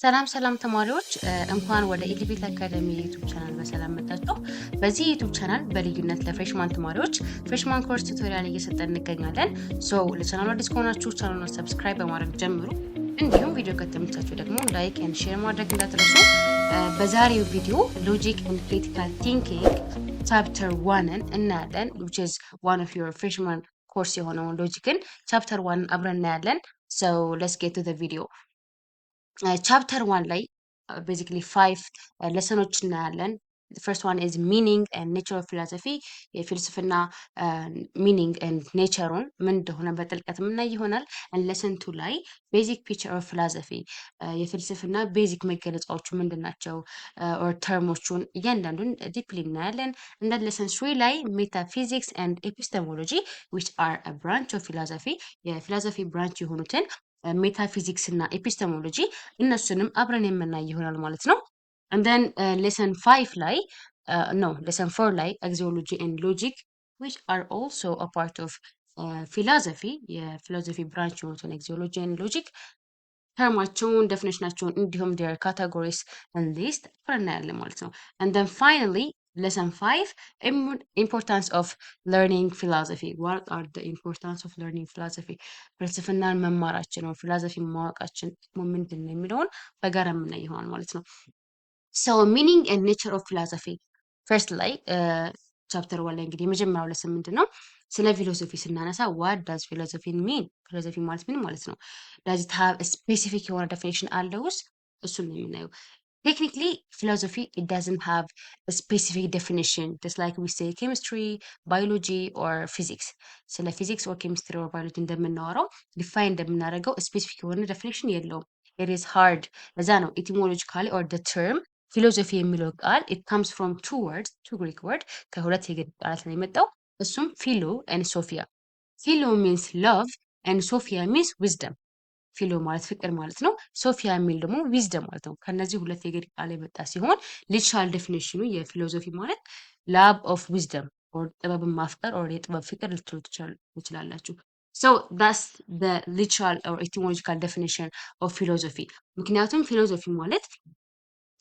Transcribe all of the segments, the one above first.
ሰላም ሰላም ተማሪዎች እንኳን ወደ ኢቲቪት አካዳሚ ዩቲዩብ ቻናል በሰላም መጣችሁ። በዚህ ዩቲዩብ ቻናል በልዩነት ለፍሬሽማን ተማሪዎች ፍሬሽማን ኮርስ ቱቶሪያል እየሰጠን እንገኛለን። ሶ ለቻናሉ አዲስ ከሆናችሁ ቻናሉን ሰብስክራይብ በማድረግ ጀምሩ። እንዲሁም ቪዲዮ ከተመቻችሁ ደግሞ ላይክ ኤንድ ሼር ማድረግ እንዳትረሱ። በዛሬው ቪዲዮ ሎጂክ ኤንድ ክሪቲካል ቲንኪንግ ቻፕተር 1ን እናያለን which is one of your freshman ኮርስ የሆነውን ሎጂክን ቻፕተር 1 አብረን እናያለን። so let's get to the video. ቻፕተር 1 ላይ ቤዚክሊ 5 ሌሰኖች እናያለን። ፈርስት ዋን ኢዝ ሚኒንግ ኤንድ ኔቸር ኦፍ ፊሎሶፊ የፍልስፍና ሚኒንግ ኤንድ ኔቸሩን ምን እንደሆነ በጥልቀት የምናይ ይሆናል። ሌሰን 2 ላይ ቤዚክ ፒክቸር ኦፍ ፊሎሶፊ የፍልስፍና ቤዚክ መገለጫዎቹ ምንድን ናቸው ኦር ተርሞቹን እያንዳንዱን ዲፕሊ እናያለን። እንደ ሌሰን 3 ላይ ሜታፊዚክስ ኤንድ ኤፒስተሞሎጂ ዊች አር አ ብራንች ኦፍ ፊሎሶፊ የፊሎሶፊ ብራንች የሆኑትን ሜታፊዚክስ እና ኤፒስተሞሎጂ እነሱንም አብረን የምናይ ይሆናል ማለት ነው። and then lesson 5 ላይ lesson 4 ላይ axiology and logic which are also a part of philosophy የፊሎሶፊ ብራንች የሆኑትን axiology and logic ተርማቸውን ዴፊኒሽናቸውን እንዲሁም their categories and list አብረን እናያለን ማለት ነው። and then finally lesson 5 importance of learning philosophy what are the importance of learning philosophy ፍልስፍናን መማራችን ነው ፊሎሶፊ ማወቃችን ምንድን ነው የሚለውን በጋራ የምናይ ይሆናል ማለት ነው። so meaning and nature of philosophy first ላይ ቻፕተር 1 ላይ እንግዲህ የመጀመሪያው lesson ምንድን ነው ስለ ፊሎሶፊ ስናነሳ what does philosophy mean ፊሎሶፊ ማለት ምን ማለት ነው does it have a specific የሆነ definition አለውስ እሱን ነው የምናየው። Technically, philosophy, it doesn't have a specific definition, just like we say chemistry, biology, or physics. ስለ physics or chemistry or biology እንደምናወራው define እንደምናደርገው specific የሆነ definition የለውም። It is hard. ለዛ ነው etymologically or the term philosophy የሚለው ቃል it comes from two words, two Greek word ከሁለት የግሪክ ቃላት ነው የመጣው እሱም philo and sophia. Philo means love and sophia means wisdom. ፊሎ ማለት ፍቅር ማለት ነው። ሶፊያ የሚል ደግሞ ዊዝደም ማለት ነው። ከነዚህ ሁለት የግሪክ ቃል የመጣ ሲሆን ሊትራል ዴፊኒሽኑ የፊሎሶፊ ማለት ላቭ ኦፍ ዊዝደም ኦር ጥበብን ማፍቀር ኦር የጥበብ ፍቅር ልትሉ ትችላላችሁ። so that's the literal or etymological definition of philosophy ምክንያቱም ፊሎሶፊ ማለት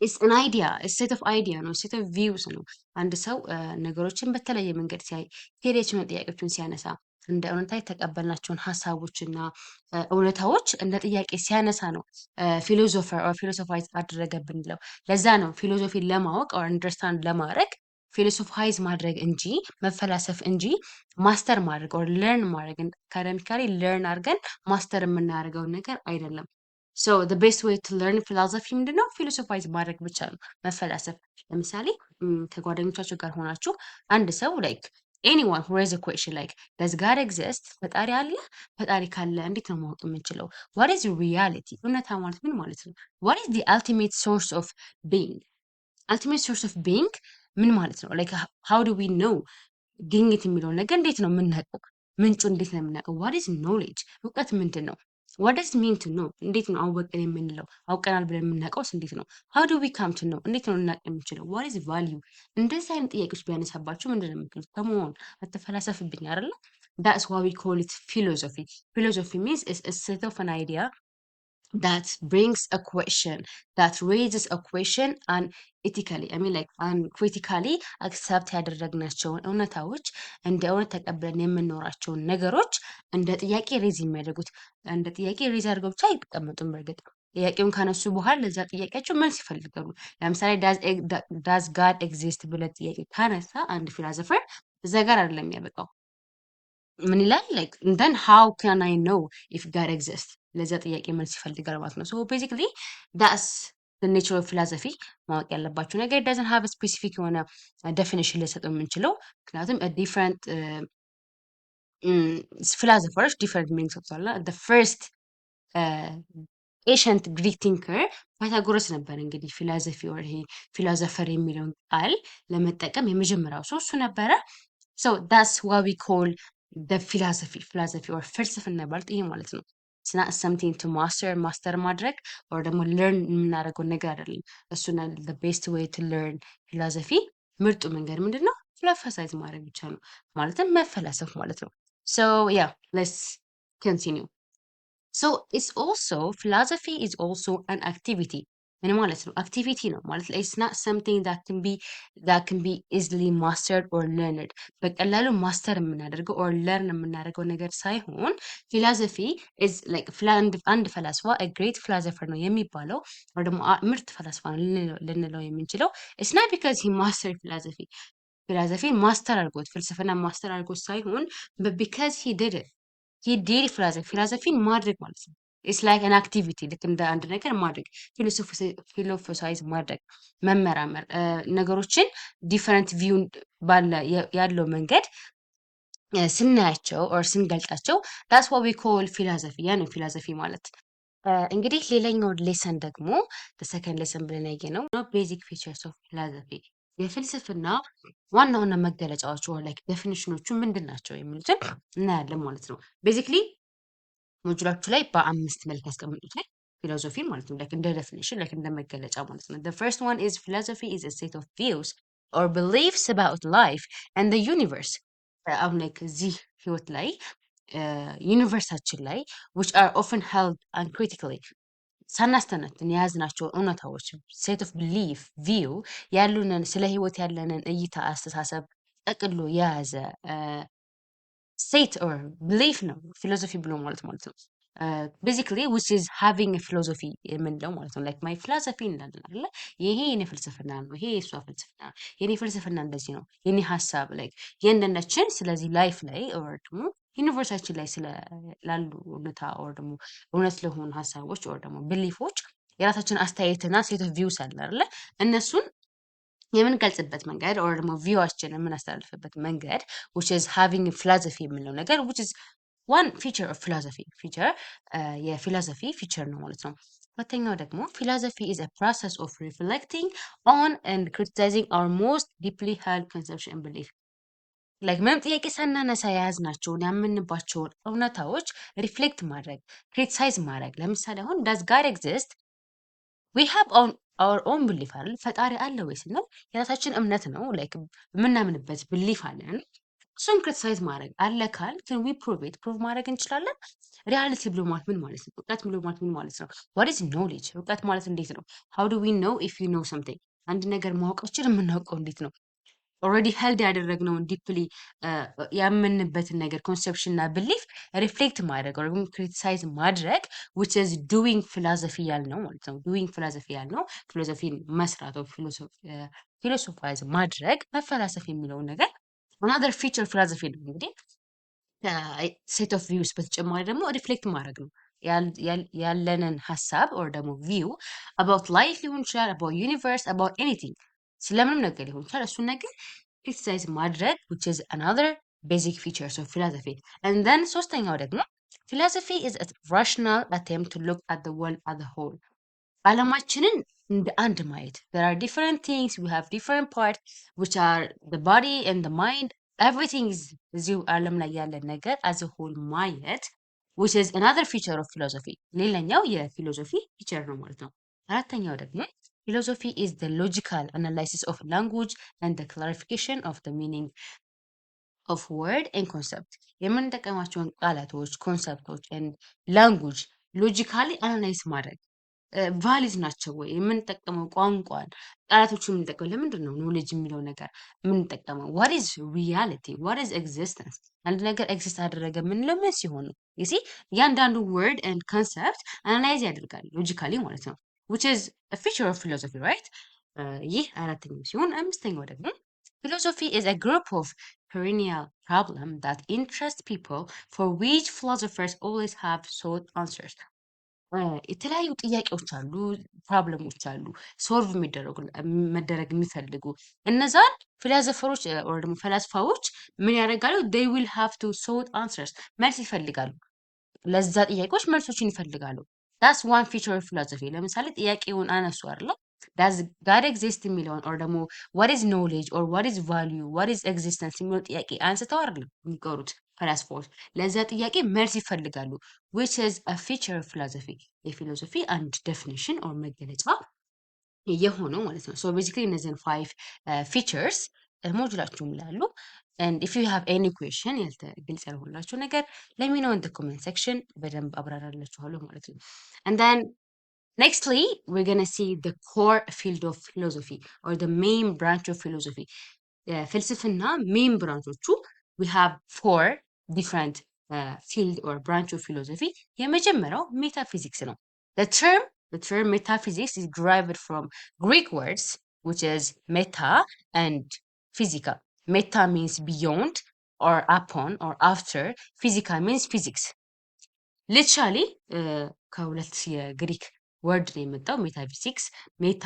it's an idea a set of idea ነው set of views ነው። አንድ ሰው ነገሮችን በተለየ መንገድ ሲያይ ቴዎሪዎችን ጥያቄዎችን ሲያነሳ እንደ እውነታ የተቀበልናቸውን ሀሳቦችና እውነታዎች እንደ ጥያቄ ሲያነሳ ነው ፊሎሶፈር ኦር ፊሎሶፋይዝ አደረገ ብንለው። ለዛ ነው ፊሎሶፊን ለማወቅ ኦር አንደርስታንድ ለማድረግ ፊሎሶፋይዝ ማድረግ እንጂ መፈላሰፍ እንጂ ማስተር ማድረግ ኦር ለርን ማድረግ አካዳሚካሊ ለርን አድርገን ማስተር የምናደርገውን ነገር አይደለም። so the best way to learn philosophy ምንድነው ፊሎሶፋይዝ ማድረግ ብቻ ነው መፈላሰፍ። ለምሳሌ ከጓደኞቻችሁ ጋር ሆናችሁ አንድ ሰው ላይክ anyone who raise a question like does God exist ፈጣሪ አለ ፈጣሪ ካለ እንዴት ነው ማወቅ የምንችለው what is reality እውነታ ማለት ምን ማለት ነው what is the ultimate source of being ultimate source of being ምን ማለት ነው like how do we know ግኝት የሚለውን ነገር እንዴት ነው የምናውቀው ምንጩ እንዴት ነው የምናውቀው what is knowledge እውቀት ምንድን ነው what does it mean to know እንዴት ነው አወቅን የምንለው አውቀናል ብለን የምናውቀውስ እንዴት ነው how do we come to know እንዴት ነው ልናውቅ የምንችለው what is value እንደዚህ አይነት ጥያቄዎች ቢያነሳባችሁ ምንድን ነው የምትሉት ከመሆን አትፈላሰፍብኝ አይደለ that's why we call it philosophy philosophy means it's a set of an idea that brings a question that raises a question and ethically I mean like critically accept ያደረግናቸውን እውነታዎች እንደ እውነት ተቀብለን የምንኖራቸውን ነገሮች እንደ ጥያቄ ሬዝ የሚያደርጉት እንደ ጥያቄ ሬዝ አድርገው ብቻ አይቀመጡም። በርግጥ ጥያቄውን ካነሱ በኋላ ለዛ ጥያቄያቸው መልስ ይፈልጋሉ። ለምሳሌ ዳዝ ጋድ ኤግዚስት ብለህ ጥያቄ ካነሳ አንድ ፊሎሶፈር እዛ ጋር አይደለም የሚያበቃው ምን ይላል like then how can I know if God exists ለዛ ጥያቄ መልስ ይፈልጋል ማለት ነው። so basically that's the nature of philosophy ማወቅ ያለባችሁ ነገር it doesn't have a specific የሆነ definition ልሰጠው የምንችለው ምክንያቱም a different philosophers different meanings ሰጥቷል። the first ancient Greek thinker ፓይታጎረስ ነበር እንግዲህ ፊሎሶፊ or ይሄ ፊሎሶፈር የሚለውን ቃል ለመጠቀም የመጀመሪያው ሰው እሱ ነበረ። so that's what we call the philosophy or ፍልስፍና ማለት ይሄ ማለት ነው። it's not something to master ማድረግ or ደግሞ learn የምናደርገው ነገር አይደለም። እሱና the best way to learn philosophy ምርጡ መንገድ ምንድነው ፍልስፍና ማድረግ ብቻ ነው ማለትም መፈላሰፍ ማለት ነው። so yeah let's continue So it's also philosophy is also an activity. ምን ማለት ነው? አክቲቪቲ ነው ማለት it's not something that can be easily mastered or learned በቀላሉ ማስተር የምናደርገው or learn የምናደርገው ነገር ሳይሆን ፊሎሶፊ is like አንድ ፈላስፋ a great philosopher ነው የሚባለው or ደግሞ ምርጥ ፈላስፋ ነው ልንለው የምንችለው it's not because he mastered philosophy ፊሎሶፊን ማስተር አድርጎት ፍልስፍና ማስተር አድርጎት ሳይሆን but because he did it. he did ፊሎሶፊን ማድረግ ማለት ነው። ኢትስ ላይክ አን አክቲቪቲ ልክ እንደ አንድ ነገር ማድረግ ፊሎሶፋይዝ ማድረግ መመራመር ነገሮችን ዲፈረንት ቪው ባለ ያለው መንገድ ስናያቸው ኦር ስንገልጣቸው ዳስ ዋት ዊ ኮል ፊሎሶፊ ያ ነው ፊሎሶፊ ማለት። እንግዲህ ሌላኛው ሌሰን ደግሞ ሰከንድ ሌሰን ብለን ያየነው ቤዚክ ፊቸርስ ኦፍ ፊሎሶፊ የፍልስፍና ዋና ዋና መገለጫዎቹ ላይክ ዴፊኒሽኖቹ ምንድን ናቸው የሚሉትን እናያለን ማለት ነው። ቤዚክሊ ሞጁላችሁ ላይ በአምስት መልክ ያስቀምጡታል ፊሎሶፊ ማለት ነው። ላይክ እንደ ዴፊኒሽን ላይክ እንደ መገለጫ ማለት ነው። the first one is philosophy is a set of views or beliefs about life and the universe አሁን ላይክ እዚህ ህይወት ላይ ዩኒቨርሳችን ላይ which are often held uncritically ሳናስተነትን የያዝናቸው እውነታዎች ሴት ኦፍ ቢሊፍ ቪው ያሉንን ስለ ህይወት ያለንን እይታ አስተሳሰብ ጠቅሎ የያዘ ሴት ኦር ቢሊፍ ነው ፊሎሶፊ ብሎ ማለት ነው። ቤዚክሊ ዊች ኢዝ ሃቪንግ ፊሎሶፊ የምንለው ማለት ነው። ላይክ ማይ ፊሎሶፊ እንላለን አይደለ? ይሄ የኔ ፍልስፍና ነው፣ ይሄ የእሷ ፍልስፍና ነው፣ የኔ ፍልስፍና እንደዚህ ነው፣ የኔ ሀሳብ ላይ የእንደነችን ስለዚህ ላይፍ ላይ ኦር ደግሞ ዩኒቨርሳችን ላይ ስላሉ እውነታ ኦር ደግሞ እውነት ለሆኑ ሀሳቦች ኦር ደግሞ ብሊፎች የራሳችን አስተያየትና ሴት ኦፍ ቪውስ አለ አይደለ? እነሱን የምንገልጽበት መንገድ ኦር ደግሞ ቪዋችን የምናስተላልፍበት መንገድ which is having philosophy የምንለው ነገር which is one feature of philosophy feature የፊሎሶፊ ፊቸር ነው ማለት ነው። ሁለተኛው ደግሞ philosophy is a process of reflecting on and criticizing our most deeply held conception and belief ላይክ ምንም ጥያቄ ሳናነሳ የያዝናቸውን ያምንባቸውን እውነታዎች ሪፍሌክት ማድረግ ክሪቲሳይዝ ማድረግ ለምሳሌ አሁን ዳዝ ጋድ ኤግዚስት ዊ ሃቭ አወር ኦን ብሊፍ አይደል? ፈጣሪ አለ ወይ ስንል የራሳችን እምነት ነው ላይክ የምናምንበት ብሊፍ አለን። እሱን ክሪቲሳይዝ ማድረግ አለ ካል ን ዊ ፕሩቭ ኢት ፕሩቭ ማድረግ እንችላለን። ሪያሊቲ ብሎ ማለት ምን ማለት ነው? እውቀት ብሎ ማለት ምን ማለት ነው? ዋት ኢዝ ኖሌጅ? እውቀት ማለት እንዴት ነው? ሃው ዱ ዊ ኖው ኢፍ ዩ ኖው ሰምቲንግ? አንድ ነገር ማወቃችን የምናውቀው እንዴት ነው? ኦልሬዲ ሄልድ ያደረግነውን ዲፕሊ ያምንበትን ነገር ኮንሰፕሽን እና ብሊፍ ሪፍሌክት ማድረግ ወይም ክሪቲሳይዝ ማድረግ which is doing philosophy ያልነው ማለት ነው። doing philosophy ያልነው ፊሎሶፊን መስራት ፊሎሶፋይዝ ማድረግ መፈላሰፍ የሚለውን ነገር another feature philosophy ነው። እንግዲህ ሴት ኦፍ ቪውስ በተጨማሪ ደግሞ ሪፍሌክት ማድረግ ነው ያለንን ሀሳብ ኦር ደግሞ ቪው about life ሊሆን ይችላል about universe about anything ስለምንም ነገር ሊሆን ይችላል እሱን ነገር ክሪቲሳይዝ ማድረግ which is another basic features of philosophy and then ሶስተኛው ደግሞ philosophy is a rational attempt to look at the world as a whole ዓለማችንን እንደ አንድ ማየት there are different things we have different parts which are the body and the mind everything is እዚሁ ዓለም ላይ ያለ ነገር as a whole ማየት which is another feature of philosophy ሌላኛው የፊሎሶፊ ፊቸር ነው ማለት ነው። አራተኛው ደግሞ philosophy is the logical analysis of language and the clarification of the meaning of word and concept የምንጠቀማቸውን ቃላቶች ኮንሰፕቶች and language ሎጂካሊ አናላይዝ ማድረግ ቫሊድ ናቸው ወይ የምንጠቀመው ቋንቋን ቃላቶቹ የምንጠቀመው ለምንድን ነው ኖሌጅ የሚለው ነገር የምንጠቀመው ዋት ኢዝ ሪያሊቲ ዋት ኢዝ ኤግዚስተንስ አንድ ነገር ኤግዚስት አደረገ የምንለው ምን ሲሆን ነው ይሲ እያንዳንዱ ወርድ ኤንድ ኮንሰፕት አናላይዝ ያደርጋል ሎጂካሊ ማለት ነው which is a feature of philosophy right ይህ አራተኛው ሲሆን አምስተኛው ደግሞ philosophy is a group of perennial problem that interest people for which philosophers always have sought answers የተለያዩ ጥያቄዎች አሉ ፕሮብለሞች አሉ ሶልቭ መደረግ የሚፈልጉ እነዛን ፊሎሶፈሮች ወይ ደግሞ ፈላስፋዎች ምን ያደርጋሉ they will have to sought answers መልስ ይፈልጋሉ ለዛ ጥያቄዎች መልሶችን ይፈልጋሉ that's one feature of philosophy ለምሳሌ ጥያቄውን አነሱ አይደል does God exist የሚለውን or ደግሞ what is knowledge or what is value what is existence የሚለው ጥያቄ አንስተው አይደል የሚቀሩት ፈላስፋዎች ለዛ ጥያቄ መልስ ይፈልጋሉ which is a feature of philosophy የፊሎሶፊ አንድ definition or መገለጫ የሆነው ማለት ነው so basically እነዚህን 5 features ሞጁላችሁም ላይ አሉ and if you have any question ግልጽ ያልሆነላችሁ ነገር let me know in the comment section በደንብ አብራራላችኋለሁ ማለት ነው። And then nextly we're gonna see the core field of philosophy or the main branch of philosophy. ፍልስፍና main ብራንቾቹ we have four different field or branch of philosophy. የመጀመሪያው ሜታፊዚክስ ነው። The term metaphysics is derived from Greek words which is meta and physica. Meta means beyond or upon or after. Physica means physics. ሊትራሊ ከሁለት የግሪክ ወርድ ነው የመጣው ሜታፊዚክስ ሜታ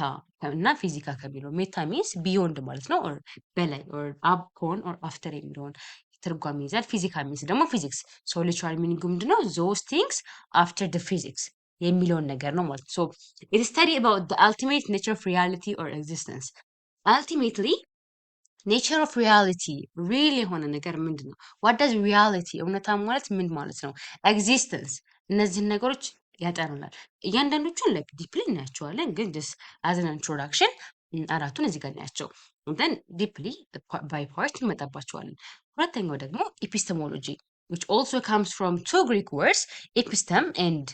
እና ፊዚካ ከሚለው ሜታ ሚንስ ቢዮንድ ማለት ነው ኦር በላይ ኦር አፖን ኦር አፍተር የሚለውን ትርጓሜ ይዛል። ፊዚካ ሚንስ ደግሞ ፊዚክስ ሶ ሊትራሊ ሚኒንግ ምንድነው ዞስ ቲንግስ አፍተር ደ ፊዚክስ የሚለውን ነገር ነው ማለት ሶ ኢት ስተዲ አባውት ዘ አልቲሜት ኔቸር ኦፍ ሪያሊቲ ኦር ኤግዚስተንስ አልቲሜትሊ ኔቸር ኦፍ ሪያሊቲ ሪል የሆነ ነገር ምንድን ነው? ዋት ዳዝ ሪያሊቲ እውነታ ማለት ምን ማለት ነው? ኤግዚስተንስ እነዚህን ነገሮች ያጠኑናል። እያንዳንዶቹን ላይክ ዲፕሊ እናያቸዋለን፣ ግን ጀስት አዝ አን ኢንትሮዳክሽን አራቱን እዚህ ጋር እናያቸው ን ዲፕሊ ባይ ፓርት እንመጣባቸዋለን። ሁለተኛው ደግሞ ኤፒስተሞሎጂ which also comes from two Greek words epistem and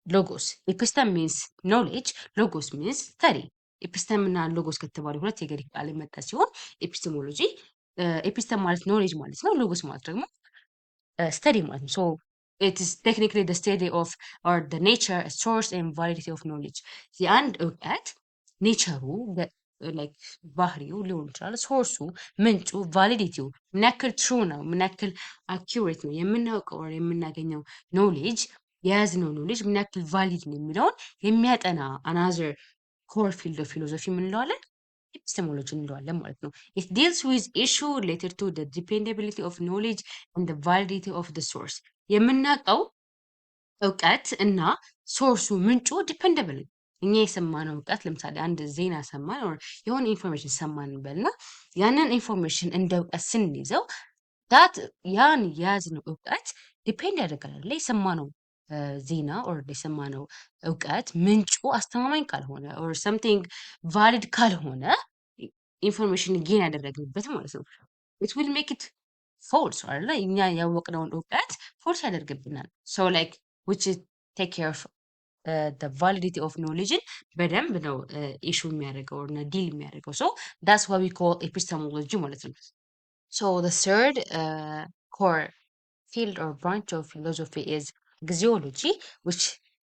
logos. Epistem means knowledge, logos means study. ኤፒስተም እና ሎጎስ ከተባሉ ሁለት የግሪክ ቃል የመጣ ሲሆን ኤፒስቴሞሎጂ ኤፒስተም ማለት ኖሌጅ ማለት ነው። ሎጎስ ማለት ደግሞ ስተዲ ማለት ነው። ሶ ኢት ኢዝ ቴክኒካሊ ዘ ስተዲ ኦፍ ኦር ዘ ኔቸር ሶርስ ኤንድ ቫሊዲቲ ኦፍ ኖሌጅ የአንድ እውቀት ኔቸሩ ላይክ ባህሪው ሊሆን ይችላል፣ ሶርሱ ምንጩ፣ ቫሊዲቲው ምን ያክል ትሩ ነው፣ ምን ያክል አኪሬት ነው፣ የምናውቀው ኦር የምናገኘው ኖሌጅ የያዝነው ኖሌጅ ምን ያክል ቫሊድ ነው የሚለውን የሚያጠና አናዘር ኮር ፊልድ ኦፍ ፊሎሶፊ እንለዋለን፣ ኤፒስቴሞሎጂ እንለዋለን ማለት ነው። ኢት ዲልስ ዊዝ ኢሹ ሪሌትድ ቱ ዘ ዲፔንደቢሊቲ ኦፍ ኖሌጅ ኤንድ ዘ ቫሊዲቲ ኦፍ ዘ ሶርስ። የምናውቀው እውቀት እና ሶርሱ ምንጩ ዲፔንደብል እኛ የሰማነው እውቀት ለምሳሌ አንድ ዜና ሰማን ኦር የሆነ ኢንፎርሜሽን ሰማን እንበልና ያንን ኢንፎርሜሽን እንደ እውቀት ስንይዘው ዳት ያን የያዝነው እውቀት ዲፔንድ ያደርጋል ላይ የሰማነው ዜና ኦር የሰማነው እውቀት ምንጩ አስተማማኝ ካልሆነ ኦር ሰምቲንግ ቫሊድ ካልሆነ ኢንፎርሜሽን ጌን ያደረግንበት ማለት ነው ኢት ዊል ሜክ ኢት ፎልስ አይደለ? እኛ ያወቅነውን እውቀት ፎልስ ያደርግብናል። ሶ ላይክ ዊች ቴክ ኬር ኦፍ the validity of knowledge በደንብ ነው ኢሹ የሚያደርገው እና ዲል የሚያደርገው ሶ that's what we call epistemology ማለት ነው። So the third core field or branch of philosophy is axiology, which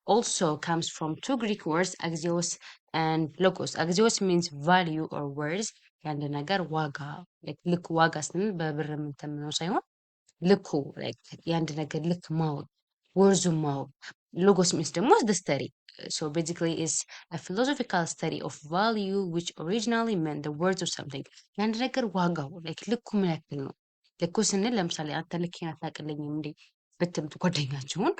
also comes from two Greek words, axios and logos. Axios means value or words. የአንድ ነገር ዋጋ ልክ ዋጋ ስንል በብር የምንተምነው ሳይሆን ልኩ የአንድ ነገር ልክ ማወቅ ወርዙን ማወቅ። logos means ደግሞ the study. So basically it's a philosophical study of value which originally meant the words of something. የአንድ ነገር ዋጋው ልኩ ምን ያክል ነው? ልኩ ስንል ለምሳሌ አንተ ልኬን አታውቅልኝም እንዴ ብትምት ጓደኛችሁን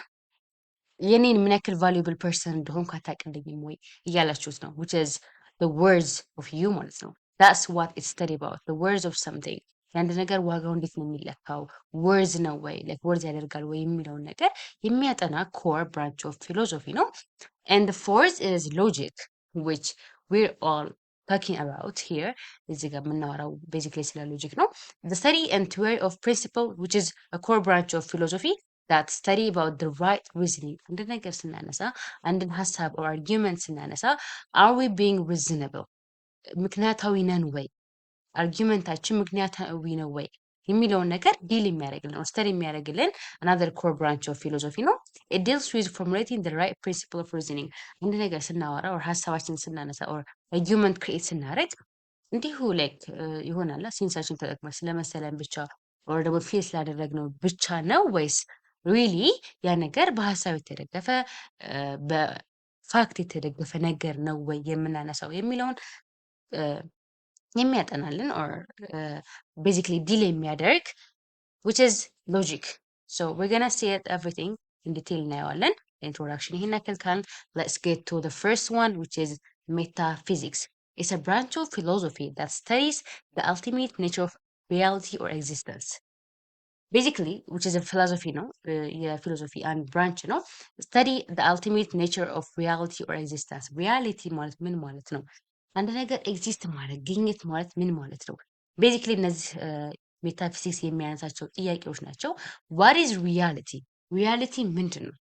የኔን ምን ያክል valuable person እንደሆንኩ አታውቅልኝም ወይ እያላችሁት ነው which is the words of you ማለት ነው። that's what it's study about, the words of something. የአንድ ነገር ዋጋው እንዴት ነው የሚለካው? ወርዝ ነው ወይ ወርዝ ያደርጋል ወይ የሚለውን ነገር የሚያጠና core branch of philosophy ነው። and the fourth is logic, which we're all talking about here. እዚህ ጋር የምናወራው basically ስለ ሎጂክ ነው። the study and theory of principle, which is a core branch of philosophy that study about the right reasoning. አንድ ነገር ስናነሳ አንድን ሀሳብ or argument ስናነሳ are we being reasonable? ምክንያታዊ ነን ወይ? አርጊመንታችን ምክንያታዊ ነው ወይ የሚለውን ነገር ዲል የሚያደርግልን or study የሚያደርግልን another core branch of philosophy ነው። it deals with formulating the right principle of reasoning. አንድ ነገር ስናወራ or ሀሳባችን ስናነሳ or argument create ስናደርግ እንዲሁ ላይክ ይሆናል ሴንሳችን ተጠቅመን ስለመሰለን ብቻ or ደግሞ ፌስ ስላደረግነው ብቻ ነው ወይስ ሪሊ ያ ነገር በሀሳብ የተደገፈ በፋክት የተደገፈ ነገር ነው ወይ የምናነሳው የሚለውን የሚያጠናልን or basically ዲል የሚያደርግ which is logic. So we're gonna see it everything in detail እናየዋለን። introduction ይሄን ያክል ካልን let's get to the first one which is metaphysics. It's a branch of philosophy that studies the ultimate nature of reality or existence. Basically which is a philosophy ነው የፊሎሶፊ አንድ ብራንች ነው። study the ultimate nature of reality or existence. reality ማለት ምን ማለት ነው? አንድ ነገር ኤግዚስት ማለት ግኝት ማለት ምን ማለት ነው? ቤዚክሊ እነዚህ ሜታፊዚክስ የሚያነሳቸው ጥያቄዎች ናቸው። ዋት ኢዝ ሪያሊቲ? ሪያሊቲ ምንድን ነው?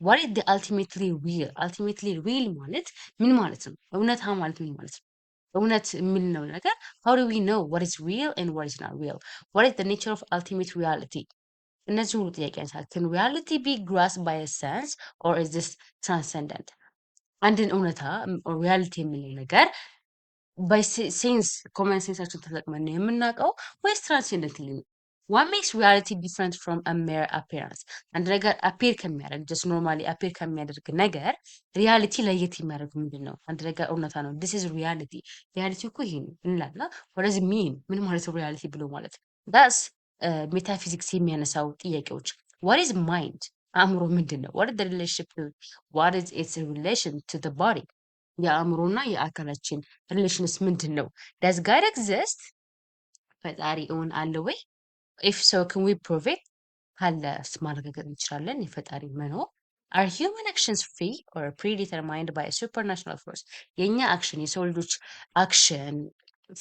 ዋት ኢዝ አልቲሜትሊ ሪል? አልቲሜትሊ ሪል ማለት ምን ማለት ነው? እውነታ ማለት ምን ማለት ነው? እውነት የምንለው ነገር how do we know what is real and what is not real? What is the nature of ultimate reality? እነዚህ ሁሉ ጥያቄ ያነሳል። can reality be grasped by a sense or is this transcendent? አንድን እውነታ ሪያሊቲ የምንለው ነገር በሴንስ ኮመን ሴንሳችን ተጠቅመን ነው የምናውቀው ወይስ ትራንሴንደንትሊ ነው? ዋት ሜክስ ሪያሊቲ ዲፍረንት ፍሮም አ ሜር አፒራንስ? አንድ ነገር አፔር ከሚያደርግ ጀስት ኖርማሊ አፔር ከሚያደርግ ነገር ሪያሊቲ ለየት የሚያደርግ ምንድን ነው? አንድ ነገር እውነታ ነው ዲስ ኢዝ ሪያሊቲ፣ ሪያሊቲ እኮ ይሄ ነው እንላለን። ወደዚህ ሚን ምን ማለት ነው ሪያሊቲ ብሎ ማለት ዳስ ሜታፊዚክስ የሚያነሳው ጥያቄዎች። ዋት ኢዝ ማይንድ? አእምሮ ምንድን ነው? ዋት ኢዝ ሪሌሽንሺፕ ዋት ኢዝ ኢትስ ሪሌሽን ቱ ዘ ቦዲ? የአእምሮና የአካላችን ሪሌሽንስ ምንድን ነው? ዳዝ ጋድ ኤግዚስት? ፈጣሪ እውን አለ ወይ? ኢፍ ሶ ካን ዊ ፕሩቭ ኢት? ካለስ ማረጋገጥ እንችላለን የፈጣሪ መኖር? አር ሂውመን አክሽንስ ፍሪ ኦር ፕሪዲተርማይንድ ባይ ሱፐርናቹራል ፎርስ? የእኛ አክሽን የሰው ልጆች አክሽን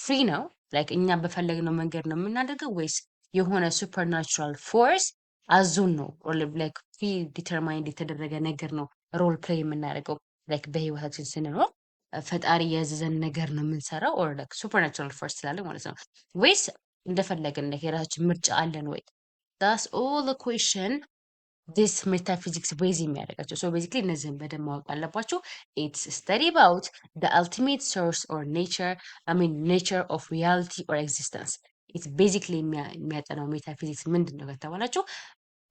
ፍሪ ነው? ላይክ እኛ በፈለግነው መንገድ ነው የምናደርገው ወይስ የሆነ ሱፐርናቹራል ፎርስ አዞን ነው? ላይክ ፕሪ ዲተርማይንድ የተደረገ ነገር ነው ሮል ፕሌይ የምናደርገው? ላይክ በህይወታችን ስንኖር ፈጣሪ ያዘዘን ነገር ነው የምንሰራው ኦር ላይክ ሱፐርናቹራል ፎርስ ስላለ ማለት ነው ወይስ እንደፈለግን የራሳችን ምርጫ አለን ወይ? ዳስ ኦል ዘ ኩዌሽን ዲስ ሜታፊዚክስ ቤዝ የሚያደርጋቸው ሶ ቤዚክሊ እነዚህን በደንብ ማወቅ አለባቸው። ኢትስ ስተዲ አባውት ዘ አልቲሜት ሶርስ ኦር ኔቸር ኔቸር ኦፍ ሪያሊቲ ኦር ኤግዚስተንስ። ኢትስ ቤዚክሊ የሚያጠናው ሜታፊዚክስ ምንድን ነው ከተባላችሁ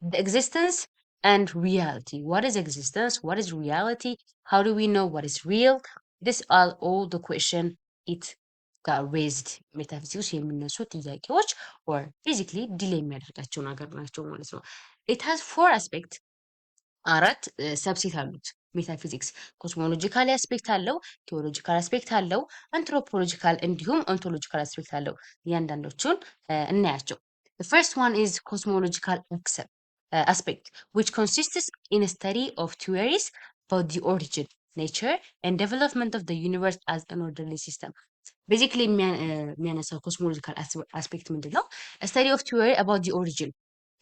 ኤግዚስተንስ and reality. What is existence? What is reality? How do we know what is real? This are all the question it got raised ሜታፊዚክስ የሚነሱ ጥያቄዎች or basically ዲሌይ የሚያደርጋቸው ነገር ናቸው ማለት ነው። it has four aspect አራት ሰብሴት አሉት ሜታፊዚክስ። ኮስሞሎጂካል አስፔክት አለው፣ ቴዎሎጂካል አስፔክት አለው፣ አንትሮፖሎጂካል እንዲሁም ኦንቶሎጂካል አስፔክት አለው። እያንዳንዶቹን እናያቸው። the first one is cosmological aspect, which consists in a study of theories about the origin, nature, and development of the universe as an orderly system. Basically, የሚያነሳው ኮስሞሎጂካል አስፔክት ምንድን ነው? study of theory about the origin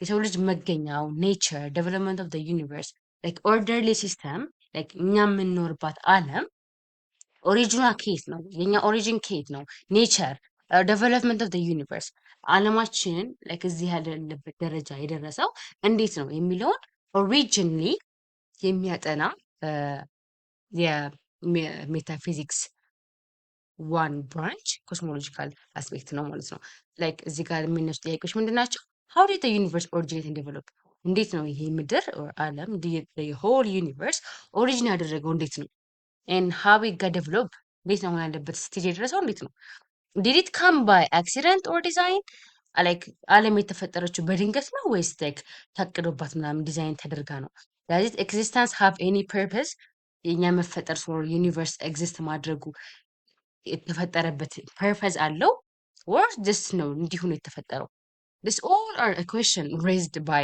የሰው ልጅ መገኛው ኔቸር ዴቨሎፕመንት ኦፍ ዩኒቨርስ ላይክ ኦርደርሊ ሲስተም ላይክ እኛ የምንኖርባት ዓለም ኦሪጂኗ ከየት ነው? የኛ ኦሪጂን ከየት ነው? ኔቸር ዴቨሎፕመንት ኦፍ ዩኒቨርስ ዓለማችን ላይክ እዚህ ያለበት ደረጃ የደረሰው እንዴት ነው የሚለውን ኦሪጂንሊ የሚያጠና የሜታፊዚክስ ዋን ብራንች ኮስሞሎጂካል አስፔክት ነው ማለት ነው። ላይክ እዚህ ጋር የሚነሱ ጥያቄዎች ምንድን ናቸው? how did the universe originate and develop? እንዴት ነው ይሄ ምድር ዓለም the whole universe ኦሪጂን ያደረገው እንዴት ነው? and how it got developed እንዴት ነው ያለበት ስቴጅ የደረሰው እንዴት ነው? did it come by accident or design? like ዓለም የተፈጠረችው በድንገት ነው ወይስ like ታቅዶባት ምናምን ዲዛይን ተደርጋ ነው? does its existence have any purpose? የኛ መፈጠር ሶር ዩኒቨርስ ኤግዚስት ማድረጉ የተፈጠረበት ፐርፐዝ አለው or just ነው እንዲሁ ነው የተፈጠረው? This all are a question raised by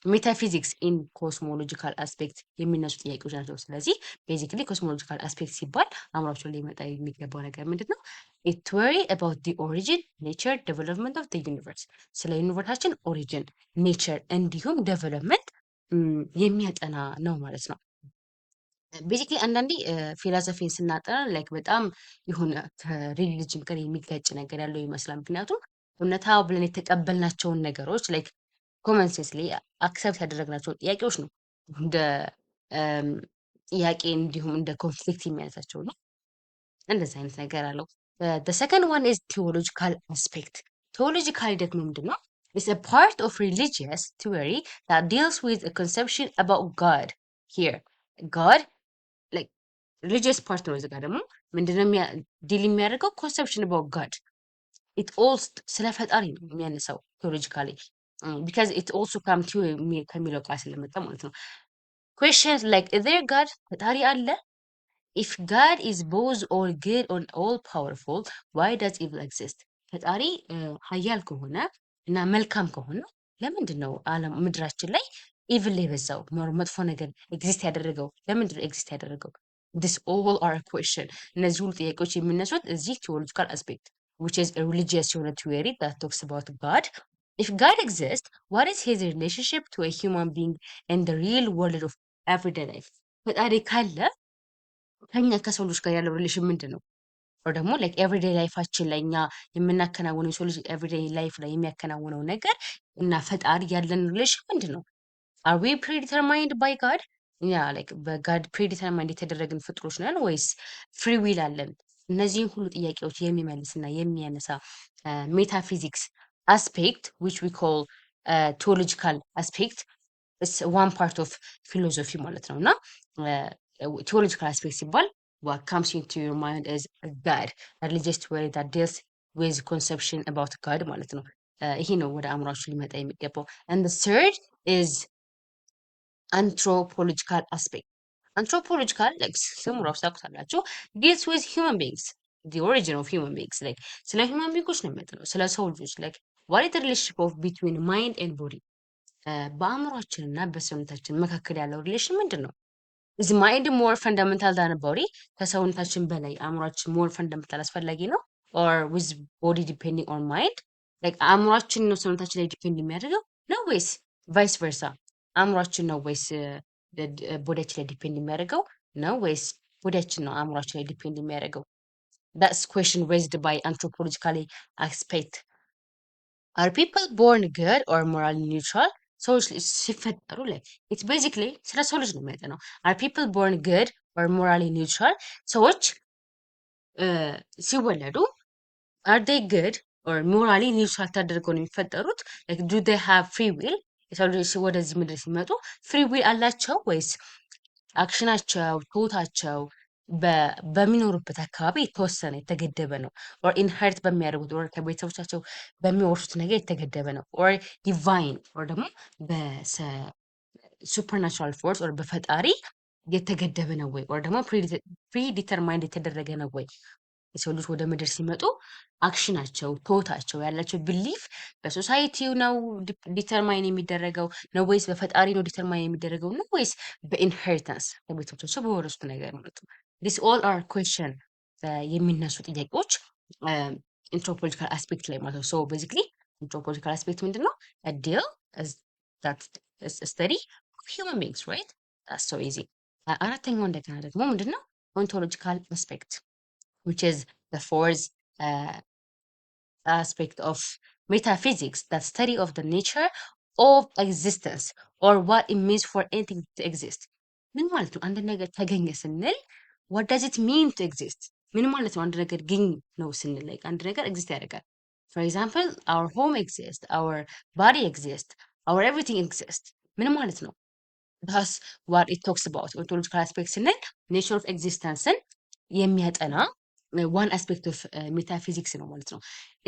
metaphysics in cosmological aspect የሚነሱ ጥያቄዎች ናቸው። ስለዚህ ቤዚክሊ ኮስሞሎጂካል አስፔክት ሲባል አእምሯቸው ላይ መጣ የሚገባው ነገር ምንድን ነው? a theory about the origin, nature, development of the universe ስለ ዩኒቨርሳችን ኦሪጂን፣ ኔቸር እንዲሁም ዴቨሎፕመንት የሚያጠና ነው ማለት ነው። ቤዚክሊ አንዳንዴ ፊሎሶፊን ስናጠና ላይክ በጣም የሆነ ከሪሊጅን ጋር የሚጋጭ ነገር ያለው ይመስላል። ምክንያቱም እውነታ ብለን የተቀበልናቸውን ነገሮች ላይክ ኮመን ሴንስ ላይ አክሰፕት ያደረግናቸውን ጥያቄዎች ነው እንደ ጥያቄ እንዲሁም እንደ ኮንፍሊክት የሚያነሳቸው ነው። እንደዚህ አይነት ነገር አለው። the second one is theological aspect. theological ደግሞ ምንድን ነው? it's a part of religious theory that deals with a conception about God. here God like religious part ነው። እዚህ ጋር ደግሞ ምንድነው ዲል የሚያደርገው conception about God. it all ስለ ፈጣሪ ነው የሚያነሳው ቴዎሎጂካሊ because it also come to ከሚለው ቃል ስለመጣ ማለት ነው። questions like is there God? ፈጣሪ አለ? if God is both all good and all powerful why does evil exist? ፈጣሪ ኃያል ከሆነ እና መልካም ከሆነ ለምንድን ነው ዓለም ምድራችን ላይ ኢቭል የበዛው መጥፎ ነገር ኤግዚስት ያደረገው? ለምንድን ነው ኤግዚስት ያደረገው? this all are a question እነዚህ ሁሉ ጥያቄዎች የሚነሱት እዚህ ቴዎሎጂካል አስፔክት which is a religious የሆነ theory that talks about God. If God exists, what is his relationship to a human being in the real world of everyday life? ፈጣሪ ካለ ከኛ ከሰው ልጅ ጋር ያለው ሪሌሽን ምንድን ነው? ኦር ደግሞ ላይክ ኤቭሪዴይ ላይፋችን ላይ እኛ የምናከናውነው የሰው ልጅ ኤቭሪዴይ ላይፍ ላይ የሚያከናውነው ነገር እና ፈጣሪ ያለን ሪሌሽን ምንድን ነው? አር ዊ ፕሪዲተርማይንድ ባይ ጋድ? እኛ ላይክ በጋድ ፕሪዲተርማይንድ የተደረግን ፍጥሮች ነን ወይስ ፍሪ ዊል አለን? እነዚህን ሁሉ ጥያቄዎች የሚመልስና የሚያነሳ ሜታፊዚክስ አስፔክት ዊች ዊ ኮል ቴዎሎጂካል አስፔክት ዋን ፓርት ኦፍ ፊሎዞፊ ማለት ነው። እና ቴዎሎጂካል አስፔክት ሲባል what comes into your mind is God, a religious theory that deals with conception about God ማለት ነው። ይሄ ነው ወደ አእምሯችሁ ሊመጣ የሚገባው። and the third is anthropological aspect. Anthropological like ስሙ ራሱ ታውቁታላችሁ deals with human beings, the origin of human beings like ስለ human beings ነው የሚያጠናው፣ ስለ ሰው ልጆች like what is the relationship of between mind and body በአእምሯችንና በሰውነታችን መካከል ያለው ሪሌሽን ምንድን ነው? is mind more fundamental than body? ከሰውነታችን በላይ አእምሯችን more fundamental አስፈላጊ ነው? or with body depending on mind? like አእምሯችን ነው ሰውነታችን ላይ ዲፔንድ የሚያደርገው ነው ወይስ ቫይስ ቨርሳ? አእምሯችን ነው ወይስ ቦዲያችን ላይ ዲፔንድ የሚያደርገው ነው ወይስ ቦዲያችን ነው አእምሯችን ላይ ዲፔንድ የሚያደርገው? that's question raised by anthropological aspect. Are people born good or morally neutral? ሰዎች ሲፈጠሩ ላይ ኢትስ ቤዚክሊ ስለ ሰው ልጅ ነው የሚያጠናው። አር ፒፕል ቦርን ጉድ ኦር ሞራሊ ኒውትራል? ሰዎች ሲወለዱ አር ዴይ ጉድ ኦር ሞራሊ ኒውትራል ተደርገው ነው የሚፈጠሩት? ላይክ ዱ ዴይ ሃቭ ፍሪ ዊል? የሰው ልጅ ወደዚህ ምድር ሲመጡ ፍሪ ዊል አላቸው ወይስ አክሽናቸው ቶታቸው በሚኖሩበት አካባቢ የተወሰነ የተገደበ ነው? ኦር ኢንሄርት በሚያደርጉት ኦር ከቤተሰቦቻቸው በሚወርሱት ነገር የተገደበ ነው? ኦር ዲቫይን ኦር ደግሞ በሱፐርናቹራል ፎርስ ኦር በፈጣሪ የተገደበ ነው ወይ? ኦር ደግሞ ፕሪዲተርማይንድ የተደረገ ነው ወይ? የሰው ልጅ ወደ ምድር ሲመጡ አክሽናቸው ቶታቸው ያላቸው ቢሊፍ በሶሳይቲው ነው ዲተርማይን የሚደረገው ነው ወይስ በፈጣሪ ነው ዲተርማይን የሚደረገው ነው ወይስ በኢንሄሪታንስ ከቤተሰቦቻቸው በወረሱት ነገር ማለት ነው? ዲስ ኦል አር ኩዌስችን የሚነሱ ጥያቄዎች አንትሮፖሎጂካል አስፔክት ላይ ማለት ነው። ሶ ቤዚክሊ አንትሮፖሎጂካል አስፔክት ምንድን ነው? ዲል ስተዲ ሂውማን ቢንግስ ራይት? ሶ ኢዚ። አራተኛው እንደገና ደግሞ ምንድን ነው? ኦንቶሎጂካል አስፔክት which is the fourth aspect of metaphysics, that study of the nature of existence or what it means for anything to exist. ምን ማለት ነው? አንድ ነገር ተገኘ ስንል what does it mean to exist? ምን ማለት ነው? አንድ ነገር ግኝ ነው ስንል like አንድ ነገር ኤግዚስት ያደርጋል። for example our home exists, our body exists, our everything exists. ምን ማለት ነው? that's what it talks about. ontological aspect ስንል nature of existence-ን የሚያጠና one aspect of metaphysics ነው ማለት ነው።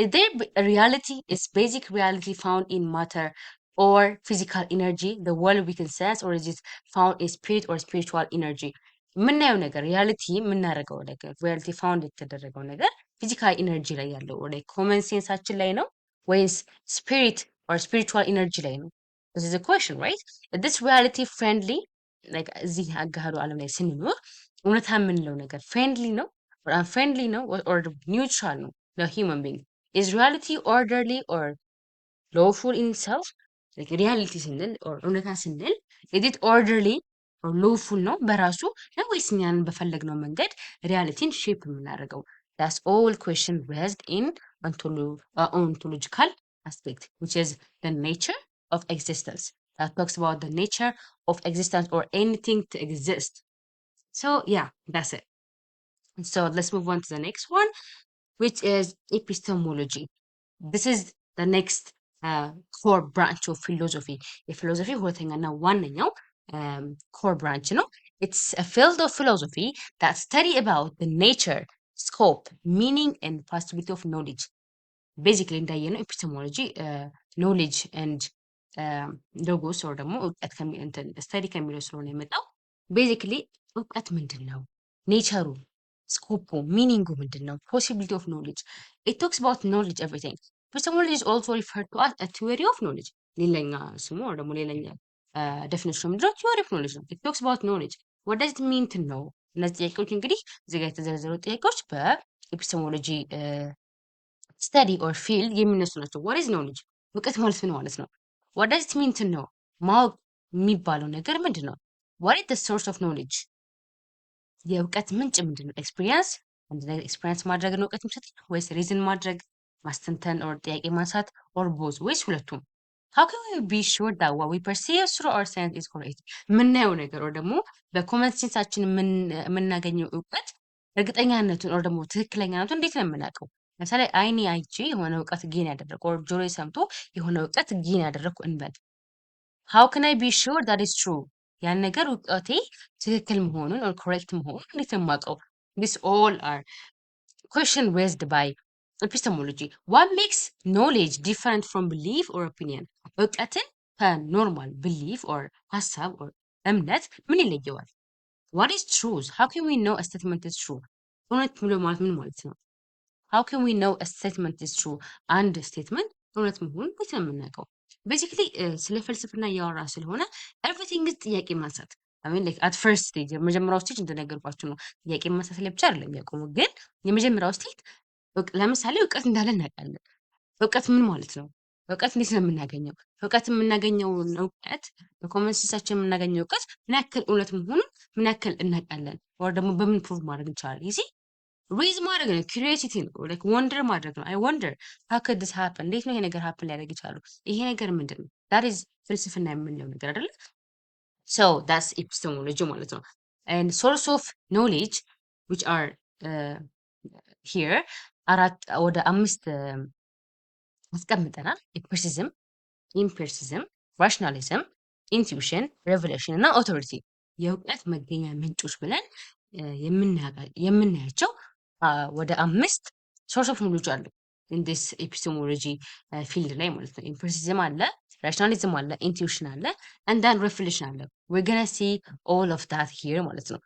Is there a reality, is basic reality found in matter or physical energy, the world we can sense, or is it found in spirit or spiritual energy? የምናየው ነገር ሪያሊቲ የምናደርገው ነገር ሪያሊቲ ፋውንድ የተደረገው ነገር ፊዚካል ኢነርጂ ላይ ያለው ወደ ኮመን ሴንሳችን ላይ ነው ወይስ ስፒሪት or spiritual energy ላይ ነው? This is a question, right? Is this reality friendly? like እዚህ አጋሃዱ ዓለም ላይ ስንኖር እውነታ የምንለው ነገር ፍሬንድሊ ነው or unfriendly ነው or neutral ነው ለሂውመን ቢንግ? is reality orderly or lawful in itself? like reality ስንል or እውነታ ስንል is it orderly or lawful ነው በራሱ ነው ወይስ እኛን በፈለግነው መንገድ ሪያሊቲን ሼፕ የምናደርገው? that's all question raised in ontological aspect, which is the nature of existence, that talks about the nature of existence or anything to exist. So yeah, that's it. So let's move on to the next one, which is epistemology. This is the next core branch of philosophy. የፊሎሶፊ ሁለተኛና ዋነኛው core branch ነው። It's a field of philosophy that study about the nature, scope, meaning and possibility of knowledge. Basically እንዳየነው ኤፒስቴሞሎጂ ኖሌጅ ኤንድ ሎጎስ or ደግሞ እውቀት ስተዲ ከሚለው ስለሆነ የመጣው ቤዚክሊ እውቀት ምንድን ነው? ኔቸሩ፣ ስኮፑ፣ ሚኒንጉ ምንድን ነው? ፖሲቢሊቲ ኦፍ ኖሌጅ። ኢት ቶክስ አባውት ኖሌጅ ኤቭሪቲንግ። ኤፒስቴሞሎጂ ኢዝ ኦልሶ ሪፈርድ ቱ አስ አ ቲዎሪ ኦፍ ኖሌጅ። ሌላኛ ስሙ or ደግሞ ሌላኛ ዴፊኒሽኑ ምንድን ነው? ቲዎሪ ኦፍ ኖሌጅ ነው። ኢት ቶክስ አባውት ኖሌጅ። what does it mean to know? እነዚህ ጥያቄዎች እንግዲህ እዚህ ጋር የተዘረዘሩ ጥያቄዎች በኤፒስቴሞሎጂ ስተዲ ኦር ፊልድ የሚነሱ ናቸው። ዋት ኢዝ ኖሌጅ? እውቀት ማለት ምን ማለት ነው? ዋት ዳዝ ኢት ሚን ቱ ኖው? ማወቅ የሚባለው ነገር ምንድን ነው? ዋት ኢዝ ዘ ሶርስ ኦፍ ኖሌጅ? የእውቀት ምንጭ ምንድን ነው? ኤክስፒሪየንስ፣ አንድ ነገር ኤክስፒሪየንስ ማድረግ ነው እውቀት የሚሰጥ ወይስ ሪዝን ማድረግ፣ ማስተንተን ኦር ጥያቄ ማንሳት ኦር ቦዝ ወይስ ሁለቱም? ሃው ካን ዊ ቢ ሹር ዳት ዋት ዊ ፐርሲቭ ስሩ አወር ሴንስ ኢዝ ኮሬክት? የምናየው ነገር ኦር ደግሞ በኮመን ሴንሳችን የምናገኘው እውቀት እርግጠኛነቱን ኦር ደግሞ ትክክለኛነቱን እንዴት ነው የምናውቀው? ለምሳሌ አይኔ አይቼ የሆነ እውቀት ጌን ያደረግኩ ኦር ጆሮዬ ሰምቶ የሆነ እውቀት ጌን ያደረግኩ እንበል። ሃው ካን አይ ቢ ሹር ዳት ኢዝ ትሩ? ያን ነገር እውቀቴ ትክክል መሆኑን ኦር ኮሬክት መሆኑን እንዴት ነው የማውቀው? ዲስ ኦል አር question raised by epistemology. What makes knowledge different from belief or opinion? እውቀትን ከኖርማል ቢሊፍ ኦር ሀሳብ ኦር እምነት ምን ይለየዋል? What is truth? How can we know a statement is true? እውነት ብሎ ማለት ምን ማለት ነው? How can we know a statement is true? አንድ ስቴትመንት እውነት መሆኑን እንዴት ነው የምናውቀው? ቤዚክሊ ስለ ፍልስፍና እያወራ ስለሆነ ኤቭሪቲንግ ጥያቄ ማንሳት አሚን ላይክ አት ፈርስት ስቴጅ የመጀመሪያው ስቴጅ እንደነገርኳችሁ ነው። ጥያቄ ማንሳት ላይ ብቻ አይደለም የሚያቆመው፣ ግን የመጀመሪያው ስቴጅ ለምሳሌ እውቀት እንዳለ እናውቃለን። እውቀት ምን ማለት ነው? እውቀት እንዴት ነው የምናገኘው? እውቀት የምናገኘውን እውቀት በኮመን ሴንሳችን የምናገኘው እውቀት ምን ያክል እውነት መሆኑን ምን ያክል እናውቃለን? ወር ደግሞ በምን ፕሩቭ ማድረግ እንችላለን? ይዚ ሬዝ ማድረግ ነው። ኩሪዮሲቲ ነው። ላይክ ወንደር ማድረግ ነው። አይ ወንደር ሃው ኩድ ዲስ ሃፕን? እንዴት ነው ይሄ ነገር ሃፕን ሊያደርግ ይችላሉ? ይሄ ነገር ምንድን ነው? ዳት ኢዝ ፍልስፍና የምንለው ነገር አይደለ? ሶ ዳትስ ኤፒስቴሞሎጂ ማለት ነው። ኤንድ ሶርስ ኦፍ ኖሌጅ ዊች አር ሂር ወደ 5 አስቀምጠናል። ኤፒርሲዝም፣ ኢምፒሪሲዝም፣ ራሽናሊዝም፣ ኢንቱዊሽን፣ ሬቨሌሽን እና ኦቶሪቲ የእውቀት መገኛ ምንጮች ብለን የምናያቸው ወደ 5 ሶርስ ኦፍ ኖሌጅ አሉ ኢንዲስ ኤፒስቴሞሎጂ ፊልድ ላይ ማለት ነው። ኢምፒሪሲዝም አለ፣ ራሽናሊዝም አለ፣ ኢንቱዊሽን አለ፣ አንዳንድ ሬቨሌሽን አለ። ዌር ገና ሲ ኦል ኦፍ ዳት ሂር ማለት ነው።